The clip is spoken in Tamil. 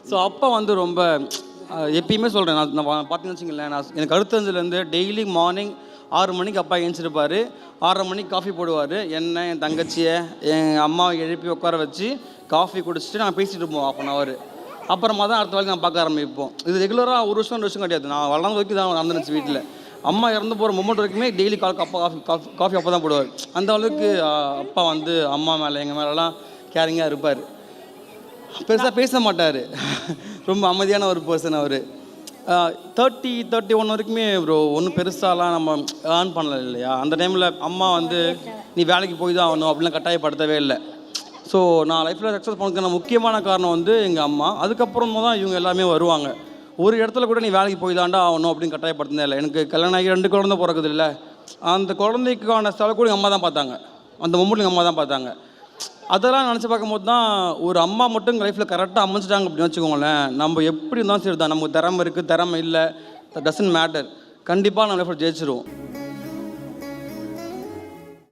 ஸோ அப்பா வந்து ரொம்ப எப்பயுமே சொல்கிறேன், நான் பார்த்தீங்கன்னு வச்சுங்களேன், நான் எனக்கு அடுத்ததுலேருந்து டெய்லி மார்னிங் 6 மணிக்கு அப்பா எழுந்திருப்பார். 6:30 மணிக்கு காஃபி போடுவார். என்ன என் தங்கச்சியை என் அம்மாவை எழுப்பி உட்கார வச்சு காஃபி குடிச்சிட்டு நாங்கள் பேசிகிட்டு இருப்போம் 1/2 hour. அப்புறமா தான் அடுத்த வேலைக்கு நான் பார்க்க ஆரம்பிப்போம். இது ரெகுலராக 1 வருஷம் 2 வருஷம் கிடையாது. நான் வளர்ந்த வரைக்கும் தான் நடந்துச்சு வீட்டில். அம்மா இறந்து போகிற மொமெண்ட் வரைக்குமே டெய்லி அப்பா காஃபி அப்பா தான் போடுவார். அந்த அளவுக்கு அப்பா வந்து அம்மா மேலே எங்கள் மேலெலாம் கேரிங்காக இருப்பார். பெருசாக பேச மாட்டார். ரொம்ப அமைதியான ஒரு பர்சன் அவர். 31 வரைக்குமே ப்ரோ ஒன்றும் பெருசாலாம் நம்ம ஏர்ன் பண்ணல இல்லையா. அந்த டைமில் அம்மா வந்து நீ வேலைக்கு போய் தான் ஆகணும் அப்படிலாம் கட்டாயப்படுத்தவே இல்லை. ஸோ நான் லைஃப்பில் சக்ஸஸ் பண்ணதுக்கான முக்கியமான காரணம் வந்து எங்கள் அம்மா. அதுக்கப்புறமா தான் இவங்க எல்லாமே வருவாங்க. ஒரு இடத்துல கூட நீ வேலைக்கு போய் தாண்டா ஆகணும் அப்படின்னு கட்டாயப்படுத்தினே இல்லை. எனக்கு கல்யாணம் ஆகி 2 குழந்தை பிறக்குது இல்லை, அந்த குழந்தைக்கான செலவு கூட எங்கள் அம்மா தான் பார்த்தாங்க. அந்த மொமெண்ட் எங்கள் அம்மா தான் பார்த்தாங்க. அதெல்லாம் நினச்சி பார்க்கும்போது தான் ஒரு அம்மா மட்டும் எங்கள் லைஃப்பில் கரெக்டாக அமைஞ்சிட்டாங்க அப்படின்னு வச்சுக்கோங்களேன். நம்ம எப்படி இருந்தாலும் சரி தான், நமக்கு திறமை இருக்குது திறமை இல்லை, டசன்ட் மேட்டர், கண்டிப்பாக நம்ம லைஃப்பில் ஜெயிச்சிருவோம்.